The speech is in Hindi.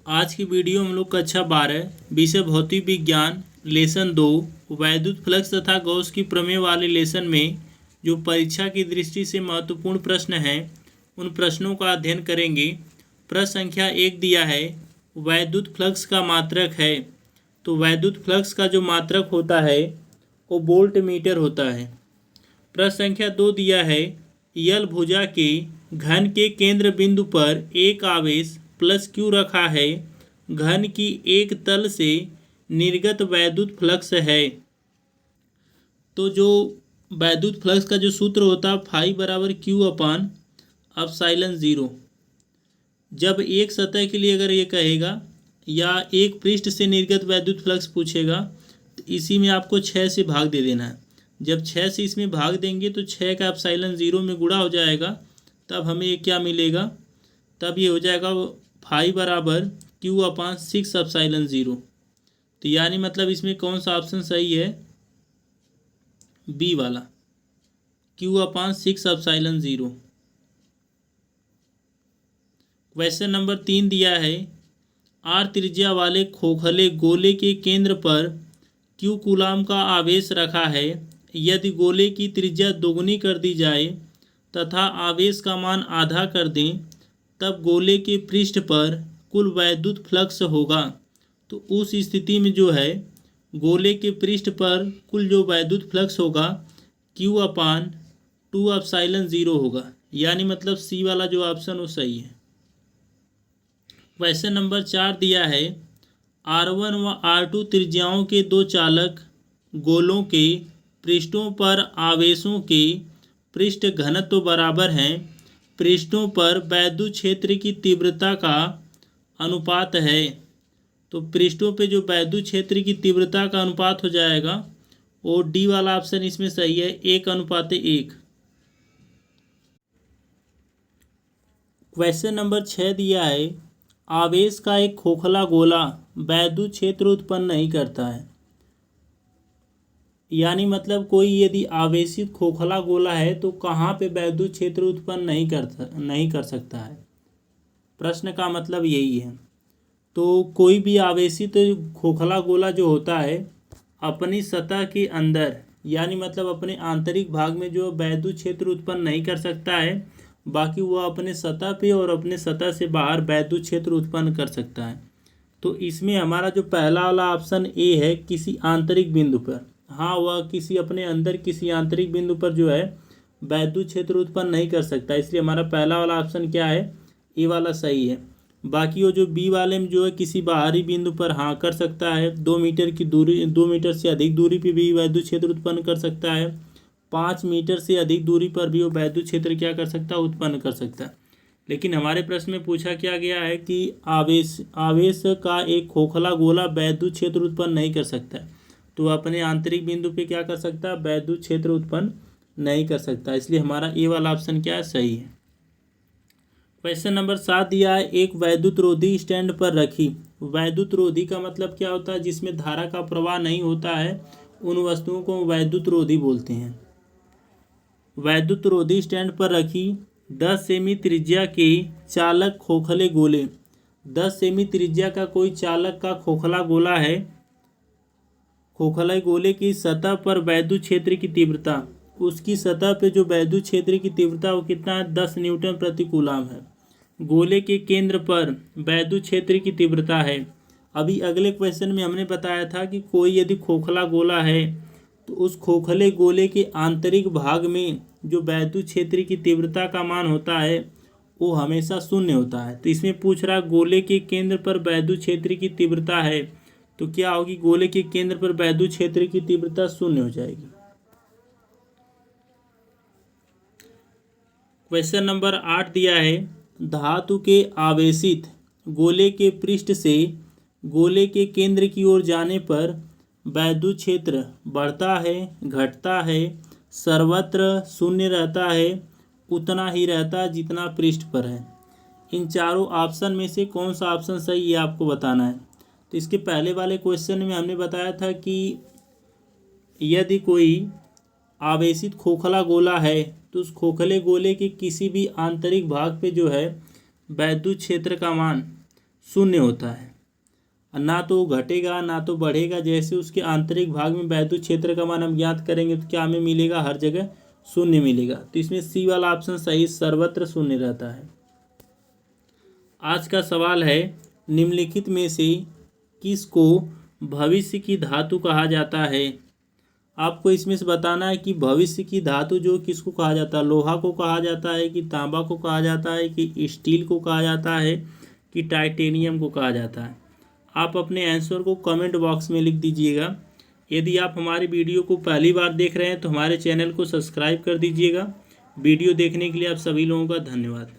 आज की वीडियो हम लोग कक्षा 12 विषय भौतिक विज्ञान लेसन 2 वैद्युत फ्लक्स तथा गॉस की प्रमेय वाले लेसन में जो परीक्षा की दृष्टि से महत्वपूर्ण प्रश्न हैं उन प्रश्नों का अध्ययन करेंगे। प्रश्न संख्या 1 दिया है, वैद्युत फ्लक्स का मात्रक है। तो वैद्युत फ्लक्स का जो मात्रक होता है वो वोल्ट मीटर होता है। प्रश्न संख्या 2 दिया है, यल भुजा के घन के केंद्र बिंदु पर एक आवेश प्लस Q रखा है, घन की एक तल से निर्गत वैद्युत फ्लक्स है। तो जो वैद्युत फ्लक्स का जो सूत्र होता है फाई बराबर Q अपान एप्सिलॉन 0। जब एक सतह के लिए अगर ये कहेगा या एक पृष्ठ से निर्गत वैद्युत फ्लक्स पूछेगा तो इसी में आपको 6 से भाग दे देना है। जब 6 से इसमें भाग देंगे तो 6 का एप्सिलॉन 0 में गुणा हो जाएगा, तब हमें ये क्या मिलेगा, तब ये हो जाएगा फाई बराबर Q अपान 6 एप्सिलॉन 0। तो यानी मतलब इसमें कौन सा ऑप्शन सही है, बी वाला Q अपान 6 एप्सिलॉन 0। क्वेश्चन नंबर 3 दिया है, R त्रिज्या वाले खोखले गोले के केंद्र पर Q कूलाम का आवेश रखा है। यदि गोले की त्रिज्या दोगुनी कर दी जाए तथा आवेश का मान आधा कर दें तब गोले के पृष्ठ पर कुल वैद्युत फ्लक्स होगा। तो उस स्थिति में जो है गोले के पृष्ठ पर कुल जो वैद्युत फ्लक्स होगा Q अपान 2 एप्सिलॉन 0 होगा। यानी मतलब सी वाला जो ऑप्शन वो सही है। क्वेश्चन नंबर 4 दिया है, R1 व R2 त्रिज्याओं के दो चालक गोलों के पृष्ठों पर आवेशों के पृष्ठ घनत्व बराबर हैं। पृष्ठों पर वैद्युत क्षेत्र की तीव्रता का अनुपात है। तो पृष्ठों पे जो वैद्युत क्षेत्र की तीव्रता का अनुपात हो जाएगा वो डी वाला ऑप्शन इसमें सही है, 1:1। क्वेश्चन नंबर 6 दिया है, आवेश का एक खोखला गोला वैद्युत क्षेत्र उत्पन्न नहीं करता है। यानी मतलब कोई यदि आवेशित खोखला गोला है तो कहाँ पे वैद्युत क्षेत्र उत्पन्न नहीं कर सकता है। प्रश्न का मतलब यही है। तो कोई भी आवेशित खोखला गोला जो होता है अपनी सतह के अंदर यानी मतलब अपने आंतरिक भाग में जो वैद्युत क्षेत्र उत्पन्न नहीं कर सकता है, बाकी वह अपने सतह पे और अपने सतह से बाहर वैद्युत क्षेत्र उत्पन्न कर सकता है। तो इसमें हमारा जो पहला वाला ऑप्शन ए है, किसी आंतरिक बिंदु पर, हाँ वह किसी अपने अंदर किसी आंतरिक बिंदु पर जो है वैद्युत क्षेत्र उत्पन्न नहीं कर सकता, इसलिए हमारा पहला वाला ऑप्शन क्या है, ए वाला सही है। बाकी वो जो बी वाले में जो है किसी बाहरी बिंदु पर हाँ कर सकता है, 2 मीटर की दूरी 2 मीटर से अधिक दूरी पर भी वैद्युत क्षेत्र उत्पन्न कर सकता है, 5 मीटर से अधिक दूरी पर भी वो वैद्युत क्षेत्र क्या कर सकता है, उत्पन्न कर सकता है। लेकिन हमारे प्रश्न में पूछा क्या गया है कि आवेश का एक खोखला गोला वैद्युत क्षेत्र उत्पन्न नहीं कर सकता है। तो अपने आंतरिक बिंदु पे क्या कर सकता है, वैद्युत क्षेत्र उत्पन्न नहीं कर सकता, इसलिए हमारा ए वाला ऑप्शन क्या है, सही है। क्वेश्चन नंबर 7 दिया है, एक वैद्युत रोधी स्टैंड पर रखी। वैद्युत रोधी का मतलब क्या होता है, जिसमें धारा का प्रवाह नहीं होता है, उन वस्तुओं को वैद्युत रोधी बोलते हैं। वैद्युत रोधी स्टैंड पर रखी 10 सेमी त्रिज्या के चालक खोखले गोले। 10 सेमी त्रिज्या का कोई चालक का खोखला गोला है। खोखले गोले की सतह पर वैद्युत क्षेत्र की तीव्रता, उसकी सतह पे जो वैद्युत क्षेत्र की तीव्रता वो कितना है, 10 न्यूटन प्रति कूलाम है। गोले के केंद्र पर वैद्युत क्षेत्र की तीव्रता है। अभी अगले क्वेश्चन में हमने बताया था कि कोई यदि खोखला गोला है तो उस खोखले गोले के आंतरिक भाग में जो वैद्युत क्षेत्र की तीव्रता का मान होता है वो हमेशा शून्य होता है। तो इसमें पूछ रहा गोले के केंद्र पर वैद्युत क्षेत्र की तीव्रता है, तो क्या होगी, गोले के केंद्र पर वैद्युत क्षेत्र की तीव्रता शून्य हो जाएगी। क्वेश्चन नंबर 8 दिया है, धातु के आवेशित गोले के पृष्ठ से गोले के केंद्र की ओर जाने पर वैद्युत क्षेत्र बढ़ता है, घटता है, सर्वत्र शून्य रहता है, उतना ही रहता है जितना पृष्ठ पर है। इन चारों ऑप्शन में से कौन सा ऑप्शन सही ये आपको बताना है। तो इसके पहले वाले क्वेश्चन में हमने बताया था कि यदि कोई आवेशित खोखला गोला है तो उस खोखले गोले के किसी भी आंतरिक भाग पे जो है वैद्युत क्षेत्र का मान शून्य होता है, ना तो घटेगा ना तो बढ़ेगा। जैसे उसके आंतरिक भाग में वैद्युत क्षेत्र का मान हम ज्ञात करेंगे तो क्या हमें मिलेगा, हर जगह शून्य मिलेगा। तो इसमें सी वाला ऑप्शन सही, सर्वत्र शून्य रहता है। आज का सवाल है, निम्नलिखित में से किसको भविष्य की धातु कहा जाता है। आपको इसमें से बताना है कि भविष्य की धातु जो किसको कहा जाता है, लोहा को कहा जाता है कि तांबा को कहा जाता है कि स्टील को कहा जाता है कि टाइटेनियम को कहा जाता है। आप अपने आंसर को कमेंट बॉक्स में लिख दीजिएगा। यदि आप हमारे वीडियो को पहली बार देख रहे हैं तो हमारे चैनल को सब्सक्राइब कर दीजिएगा। वीडियो देखने के लिए आप सभी लोगों का धन्यवाद।